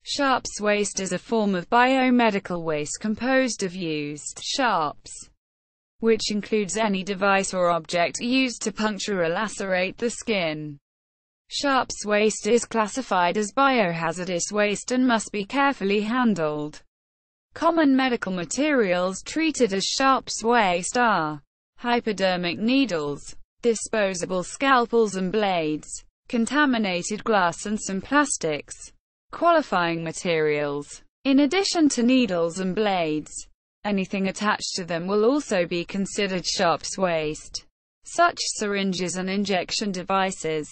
Sharps waste is a form of biomedical waste composed of used sharps, which includes any device or object used to puncture or lacerate the skin. Sharps waste is classified as biohazardous waste and must be carefully handled. Common medical materials treated as sharps waste are hypodermic needles, disposable scalpels and blades, contaminated glass and some plastics. Qualifying materials. In addition to needles and blades, anything attached to them will also be considered sharps waste. Such syringes and injection devices.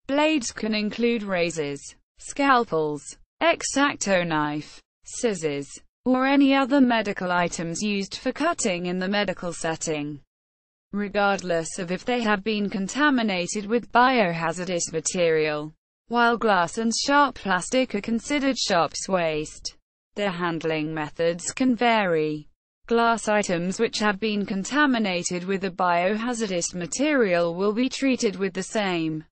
Blades can include razors, scalpels, X-Acto knife, scissors, or any other medical items used for cutting in the medical setting, regardless of if they have been contaminated with biohazardous material. While glass and sharp plastic are considered sharps waste, their handling methods can vary. Glass items which have been contaminated with a biohazardous material will be treated with the same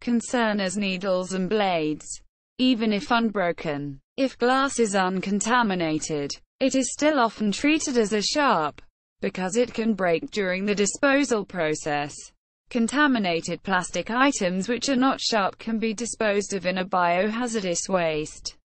concern as needles and blades, even if unbroken. If glass is uncontaminated, it is still often treated as a sharp, because it can break during the disposal process. Contaminated plastic items which are not sharp can be disposed of in a biohazardous waste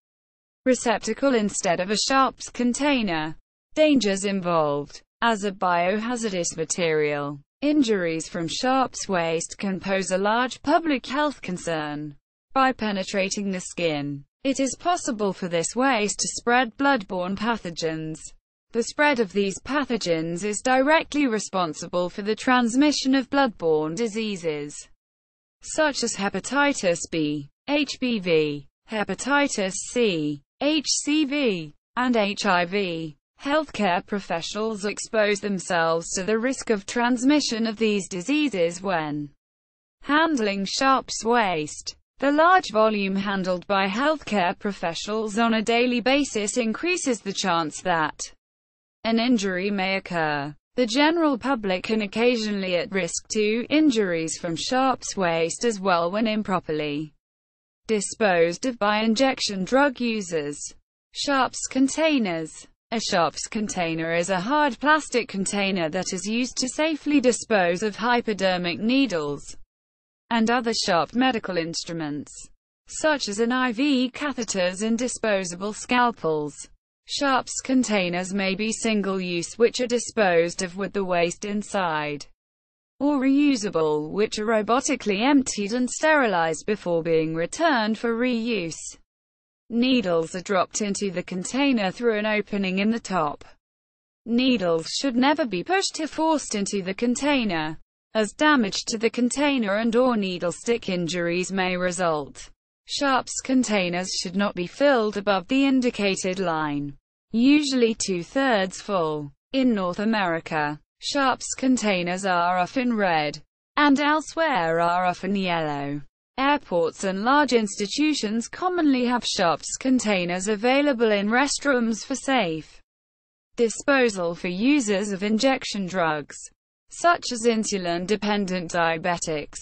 receptacle instead of a sharps container. Dangers involved. As a biohazardous material, injuries from sharps waste can pose a large public health concern. By penetrating the skin, it is possible for this waste to spread bloodborne pathogens. The spread of these pathogens is directly responsible for the transmission of bloodborne diseases, such as hepatitis B, HBV, hepatitis C, HCV, and HIV. Healthcare professionals expose themselves to the risk of transmission of these diseases when handling sharps waste. The large volume handled by healthcare professionals on a daily basis increases the chance that an injury may occur. The general public can occasionally at risk to injuries from sharps waste as well when improperly disposed of by injection drug users. Sharps containers. A sharps container is a hard plastic container that is used to safely dispose of hypodermic needles and other sharp medical instruments, such as an IV catheters and disposable scalpels. Sharps containers may be single-use, which are disposed of with the waste inside, or reusable, which are robotically emptied and sterilized before being returned for reuse. Needles are dropped into the container through an opening in the top. Needles should never be pushed or forced into the container, as damage to the container and/or needle stick injuries may result. Sharps containers should not be filled above the indicated line, usually 2/3 full. In North America, sharps containers are often red, and elsewhere are often yellow. Airports and large institutions commonly have sharps containers available in restrooms for safe disposal for users of injection drugs, such as insulin-dependent diabetics.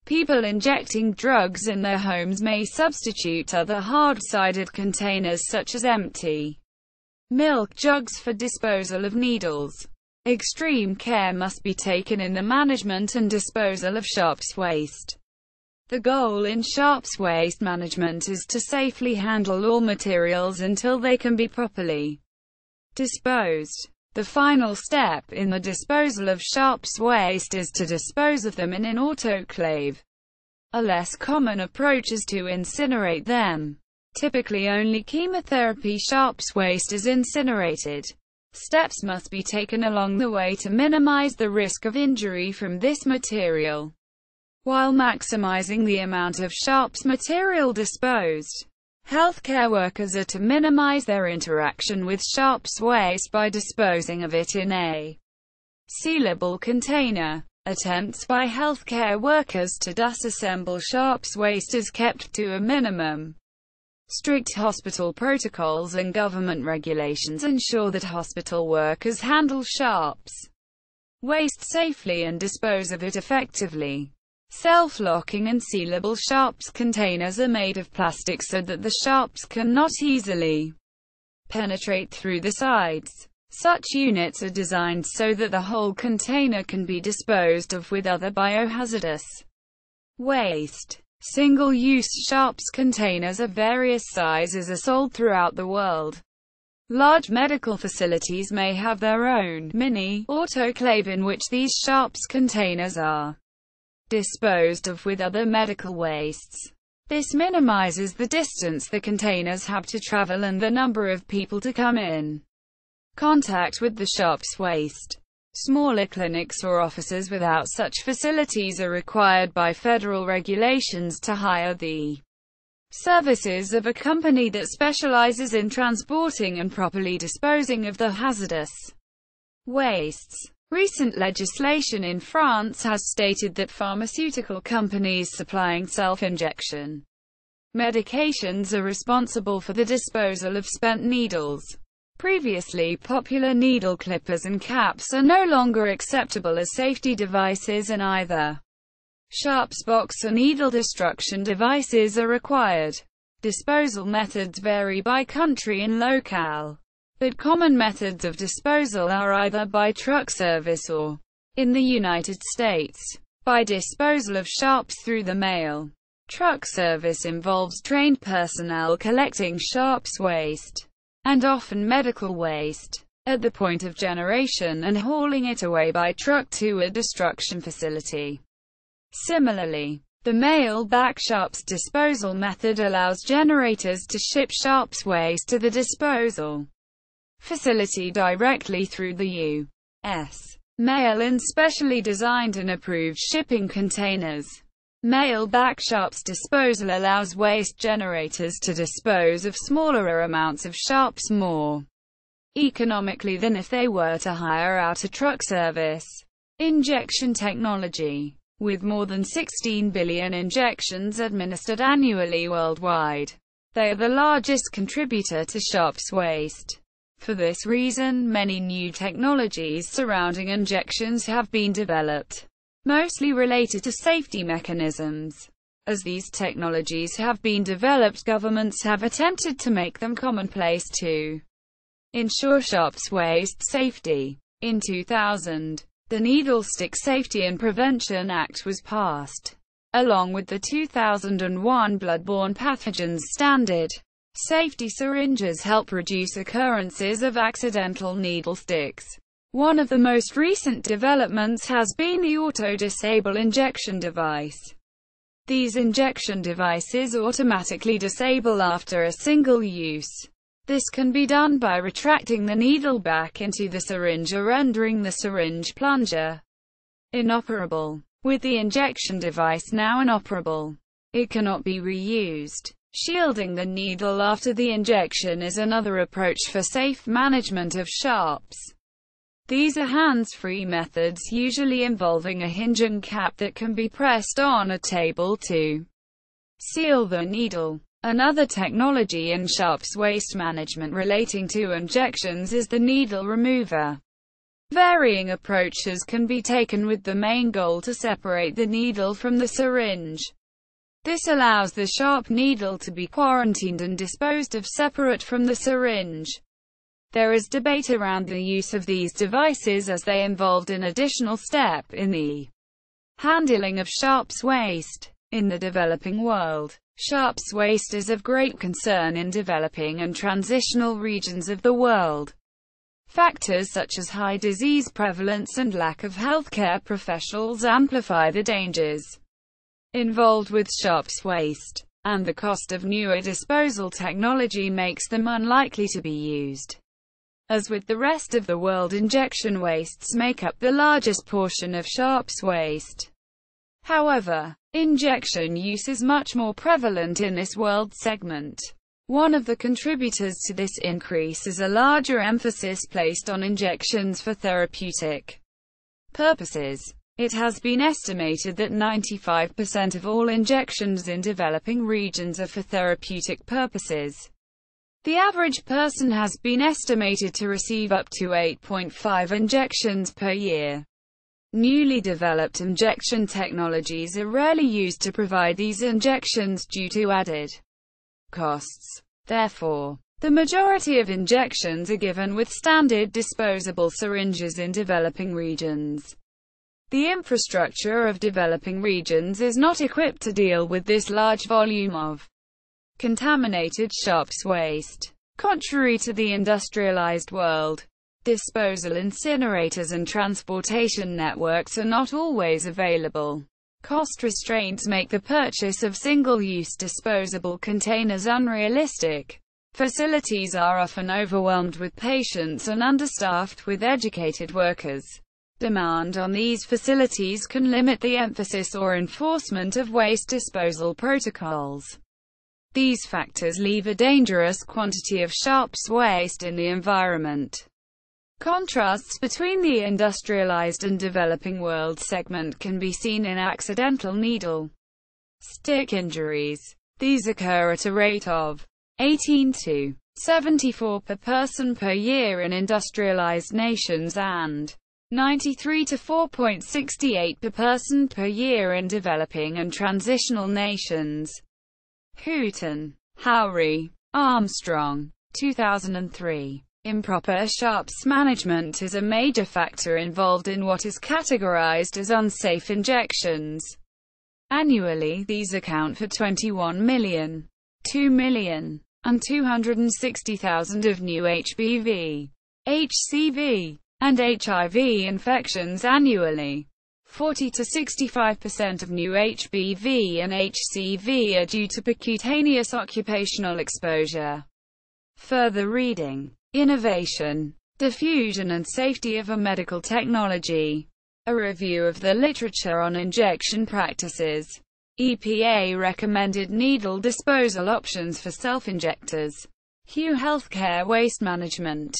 People injecting drugs in their homes may substitute other hard-sided containers such as empty milk jugs for disposal of needles. Extreme care must be taken in the management and disposal of sharps waste. The goal in sharps waste management is to safely handle all materials until they can be properly disposed. The final step in the disposal of sharps waste is to dispose of them in an autoclave. A less common approach is to incinerate them. Typically only chemotherapy sharps waste is incinerated. Steps must be taken along the way to minimize the risk of injury from this material, while maximizing the amount of sharps material disposed. Healthcare workers are to minimize their interaction with sharps waste by disposing of it in a sealable container. Attempts by healthcare workers to disassemble sharps waste is kept to a minimum. Strict hospital protocols and government regulations ensure that hospital workers handle sharps waste safely and dispose of it effectively. Self-locking and sealable sharps containers are made of plastic so that the sharps cannot easily penetrate through the sides. Such units are designed so that the whole container can be disposed of with other biohazardous waste. Single-use sharps containers of various sizes are sold throughout the world. Large medical facilities may have their own mini autoclave in which these sharps containers are disposed of with other medical wastes. This minimizes the distance the containers have to travel and the number of people to come in contact with the sharps waste. Smaller clinics or offices without such facilities are required by federal regulations to hire the services of a company that specializes in transporting and properly disposing of the hazardous wastes. Recent legislation in France has stated that pharmaceutical companies supplying self-injection medications are responsible for the disposal of spent needles. Previously popular needle clippers and caps are no longer acceptable as safety devices, and either sharps box or needle destruction devices are required. Disposal methods vary by country and locale, but common methods of disposal are either by truck service or, in the United States, by disposal of sharps through the mail. Truck service involves trained personnel collecting sharps waste, and often medical waste, at the point of generation and hauling it away by truck to a destruction facility. Similarly, the mail-back sharps disposal method allows generators to ship sharps waste to the disposal facility directly through the U.S. mail in specially designed and approved shipping containers. Mail-back sharps disposal allows waste generators to dispose of smaller amounts of sharps more economically than if they were to hire out a truck service. Injection technology. With more than 16 billion injections administered annually worldwide, they are the largest contributor to sharps waste. For this reason, many new technologies surrounding injections have been developed, mostly related to safety mechanisms. As these technologies have been developed, governments have attempted to make them commonplace to ensure sharps waste safety. In 2000, the Needle Stick Safety and Prevention Act was passed, along with the 2001 Bloodborne Pathogens Standard. Safety syringes help reduce occurrences of accidental needle sticks. One of the most recent developments has been the auto-disable injection device. These injection devices automatically disable after a single use. This can be done by retracting the needle back into the syringe or rendering the syringe plunger inoperable. With the injection device now inoperable, it cannot be reused. Shielding the needle after the injection is another approach for safe management of sharps. These are hands-free methods, usually involving a hinge and cap that can be pressed on a table to seal the needle. Another technology in sharps waste management relating to injections is the needle remover. Varying approaches can be taken with the main goal to separate the needle from the syringe. This allows the sharp needle to be quarantined and disposed of separate from the syringe. There is debate around the use of these devices as they involved an additional step in the handling of sharps waste. In the developing world, sharps waste is of great concern in developing and transitional regions of the world. Factors such as high disease prevalence and lack of healthcare professionals amplify the dangers involved with sharps waste, and the cost of newer disposal technology makes them unlikely to be used. As with the rest of the world, injection wastes make up the largest portion of sharps waste. However, injection use is much more prevalent in this world segment. One of the contributors to this increase is a larger emphasis placed on injections for therapeutic purposes. It has been estimated that 95% of all injections in developing regions are for therapeutic purposes. The average person has been estimated to receive up to 8.5 injections per year. Newly developed injection technologies are rarely used to provide these injections due to added costs. Therefore, the majority of injections are given with standard disposable syringes in developing regions. The infrastructure of developing regions is not equipped to deal with this large volume of contaminated shops waste. Contrary to the industrialized world, disposal incinerators and transportation networks are not always available. Cost restraints make the purchase of single-use disposable containers unrealistic. Facilities are often overwhelmed with patients and understaffed with educated workers. Demand on these facilities can limit the emphasis or enforcement of waste disposal protocols. These factors leave a dangerous quantity of sharps waste in the environment. Contrasts between the industrialized and developing world segment can be seen in accidental needle stick injuries. These occur at a rate of 18 to 74 per person per year in industrialized nations and 93 to 4.68 per person per year in developing and transitional nations. Houghton, Howry, Armstrong, 2003. Improper sharps management is a major factor involved in what is categorized as unsafe injections. Annually, these account for 21 million, 2 million, and 260,000 of new HBV, HCV, and HIV infections annually. 40 to 65% of new HBV and HCV are due to percutaneous occupational exposure. Further reading: Innovation, Diffusion and Safety of a Medical Technology. A review of the literature on injection practices. EPA recommended needle disposal options for self-injectors. Hugh Healthcare Waste Management.